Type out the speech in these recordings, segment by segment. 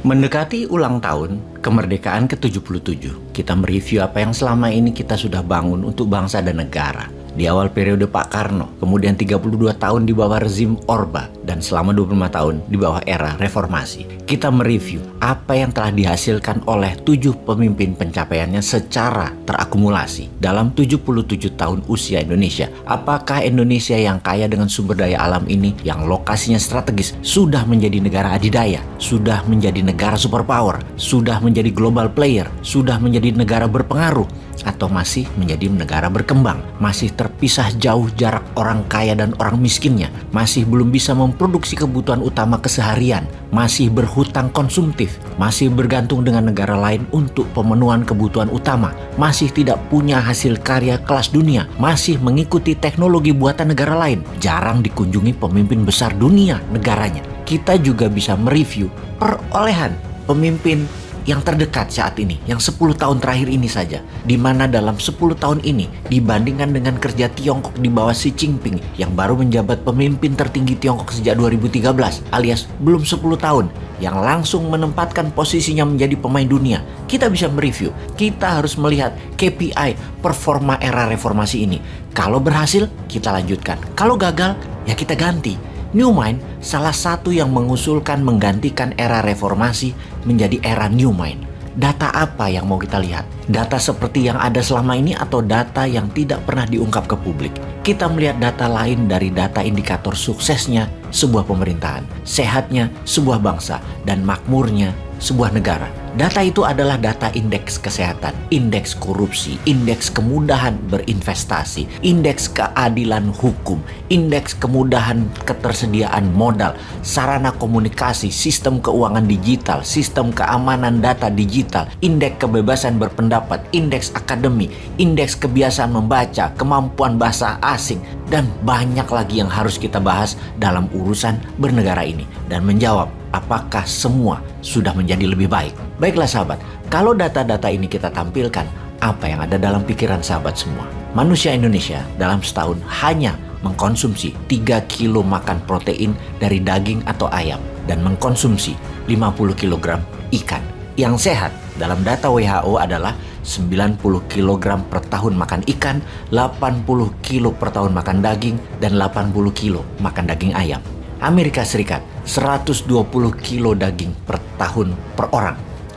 Mendekati ulang tahun kemerdekaan ke-77, kita mereview apa yang selama ini kita sudah bangun untuk bangsa dan negara. Di awal periode Pak Karno, kemudian 32 tahun di bawah rezim Orba, dan selama 25 tahun di bawah era reformasi. Kita mereview apa yang telah dihasilkan oleh 7 pemimpin pencapaiannya secara terakumulasi dalam 77 tahun usia Indonesia. Apakah Indonesia yang kaya dengan sumber daya alam ini, yang lokasinya strategis, sudah menjadi negara adidaya, sudah menjadi negara superpower, sudah menjadi global player, sudah menjadi negara berpengaruh, atau masih menjadi negara berkembang, masih terpisah jauh jarak orang kaya dan orang miskinnya, masih belum bisa memproduksi kebutuhan utama keseharian, masih berhutang konsumtif, masih bergantung dengan negara lain untuk pemenuhan kebutuhan utama, masih tidak punya hasil karya kelas dunia, masih mengikuti teknologi buatan negara lain, jarang dikunjungi pemimpin besar dunia negaranya. Kita juga bisa mereview perolehan pemimpin yang terdekat saat ini, yang 10 tahun terakhir ini saja, di mana dalam 10 tahun ini dibandingkan dengan kerja Tiongkok di bawah Xi Jinping yang baru menjabat pemimpin tertinggi Tiongkok sejak 2013 alias belum 10 tahun, yang langsung menempatkan posisinya menjadi pemain dunia. Kita bisa mereview, kita harus melihat KPI performa era reformasi ini. Kalau berhasil, kita lanjutkan. Kalau gagal, ya kita ganti. New Mind salah satu yang mengusulkan menggantikan era reformasi menjadi era New Mind. Data apa yang mau kita lihat? Data seperti yang ada selama ini atau data yang tidak pernah diungkap ke publik? Kita melihat data lain dari data indikator suksesnya sebuah pemerintahan, sehatnya sebuah bangsa, dan makmurnya sebuah negara. Data itu adalah data indeks kesehatan, indeks korupsi, indeks kemudahan berinvestasi, indeks keadilan hukum, indeks kemudahan ketersediaan modal, sarana komunikasi, sistem keuangan digital, sistem keamanan data digital, indeks kebebasan berpendapat, indeks akademi, indeks kebiasaan membaca, kemampuan bahasa asing, dan banyak lagi yang harus kita bahas dalam urusan bernegara ini dan menjawab apakah semua sudah menjadi lebih baik. Baiklah sahabat, kalau data-data ini kita tampilkan, apa yang ada dalam pikiran sahabat semua? Manusia Indonesia dalam setahun hanya mengkonsumsi 3 kilo makan protein dari daging atau ayam dan mengkonsumsi 50 kg ikan. Yang sehat dalam data WHO adalah 90 kg per tahun makan ikan, 80 kilo per tahun makan daging, dan 80 kilo makan daging ayam. Amerika Serikat 120 kilo daging per tahun per orang.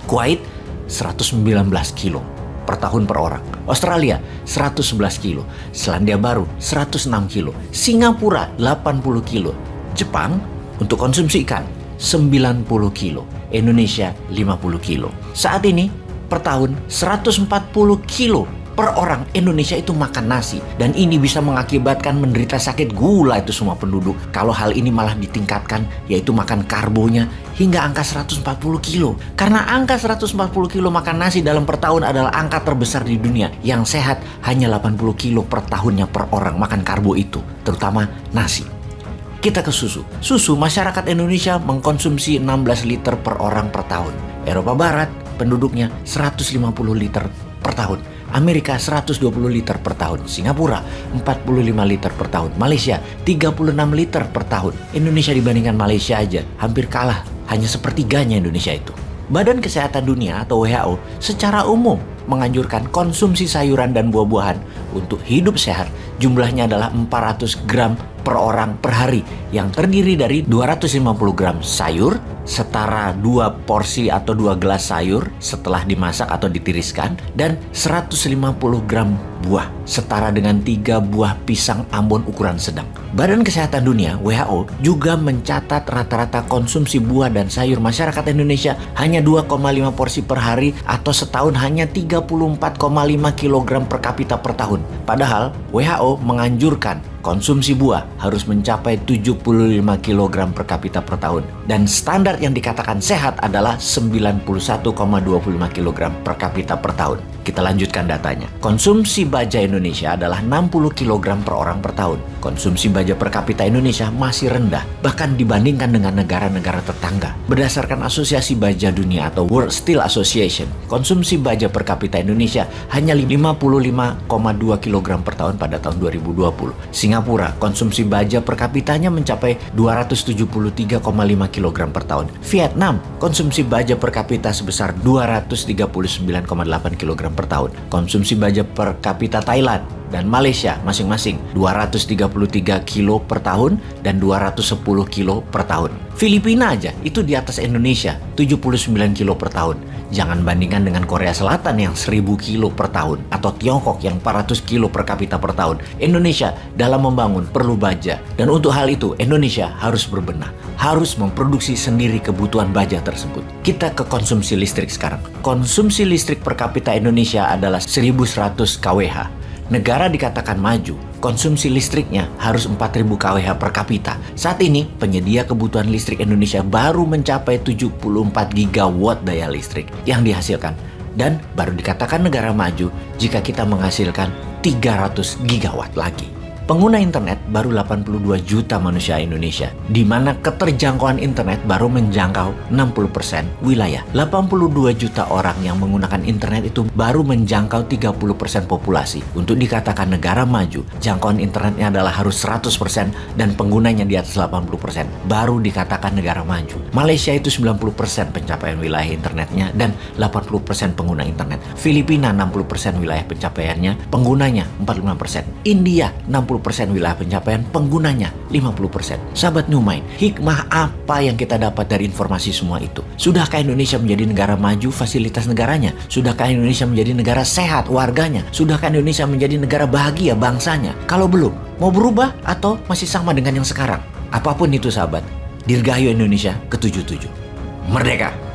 Kuwait 119 kilo per tahun per orang. Australia 111 kilo. Selandia Baru 106 kilo. Singapura 80 kilo. Jepang untuk konsumsi ikan 90 kilo. Indonesia 50 kilo. Saat ini per tahun 140 kilo per orang Indonesia itu makan nasi, dan ini bisa mengakibatkan menderita sakit gula itu semua penduduk. Kalau hal ini malah ditingkatkan, yaitu makan karbonya hingga angka 140 kilo. Karena angka 140 kilo makan nasi dalam per tahun adalah angka terbesar di dunia. Yang sehat hanya 80 kilo per tahunnya per orang makan karbo itu, terutama nasi. Kita ke susu. Susu, masyarakat Indonesia mengkonsumsi 16 liter per orang per tahun. Eropa Barat penduduknya 150 liter per tahun. Amerika 120 liter per tahun, Singapura 45 liter per tahun, Malaysia 36 liter per tahun. Indonesia dibandingkan Malaysia aja hampir kalah, hanya sepertiganya Indonesia itu. Badan Kesehatan Dunia atau WHO secara umum menganjurkan konsumsi sayuran dan buah-buahan untuk hidup sehat. Jumlahnya adalah 400 gram per orang per hari, yang terdiri dari 250 gram sayur, setara 2 porsi atau 2 gelas sayur setelah dimasak atau ditiriskan, dan 150 gram buah, setara dengan 3 buah pisang Ambon ukuran sedang. Badan Kesehatan Dunia WHO juga mencatat rata-rata konsumsi buah dan sayur masyarakat Indonesia hanya 2,5 porsi per hari atau setahun hanya 34,5 kg per kapita per tahun. Padahal WHO menganjurkan konsumsi buah harus mencapai 75 kg per kapita per tahun. Dan standar yang dikatakan sehat adalah 91,25 kg per kapita per tahun. Kita lanjutkan datanya. Konsumsi baja Indonesia adalah 60 kg per orang per tahun. Konsumsi baja per kapita Indonesia masih rendah, bahkan dibandingkan dengan negara-negara tetangga. Berdasarkan Asosiasi Baja Dunia atau World Steel Association, konsumsi baja per kapita Indonesia hanya 55,2 kg per tahun pada tahun 2020. Singapura, konsumsi baja per kapitanya mencapai 273,5 kg per tahun. Vietnam, konsumsi baja per kapita sebesar 239,8 kg per tahun. Konsumsi baja per kapita Thailand dan Malaysia masing-masing 233 kilo per tahun dan 210 kilo per tahun. Filipina aja itu di atas Indonesia 79 kilo per tahun. Jangan bandingkan dengan Korea Selatan yang 1000 kilo per tahun atau Tiongkok yang 400 kilo per kapita per tahun. Indonesia dalam membangun perlu baja, dan untuk hal itu Indonesia harus berbenah, harus memproduksi sendiri kebutuhan baja tersebut. Kita ke konsumsi listrik sekarang. Konsumsi listrik per kapita Indonesia adalah 1100 kWh. Negara dikatakan maju, konsumsi listriknya harus 4000 kWh per kapita. Saat ini, penyedia kebutuhan listrik Indonesia baru mencapai 74 gigawatt daya listrik yang dihasilkan. Dan baru dikatakan negara maju jika kita menghasilkan 300 gigawatt lagi. Pengguna internet baru 82 juta manusia Indonesia, di mana keterjangkauan internet baru menjangkau 60% wilayah. 82 juta orang yang menggunakan internet itu baru menjangkau 30% populasi. Untuk dikatakan negara maju, jangkauan internetnya adalah harus 100% dan penggunanya di atas 80%, baru dikatakan negara maju. Malaysia itu 90% pencapaian wilayah internetnya dan 80% pengguna internet. Filipina 60% wilayah pencapaiannya, penggunanya 45%. India 60% wilayah pencapaian, penggunanya 50%. Sahabat New Mind, hikmah apa yang kita dapat dari informasi semua itu? Sudahkah Indonesia menjadi negara maju fasilitas negaranya? Sudahkah Indonesia menjadi negara sehat warganya? Sudahkah Indonesia menjadi negara bahagia bangsanya? Kalau belum, mau berubah atau masih sama dengan yang sekarang? Apapun itu sahabat, Dirgahayu Indonesia ke-77. Merdeka!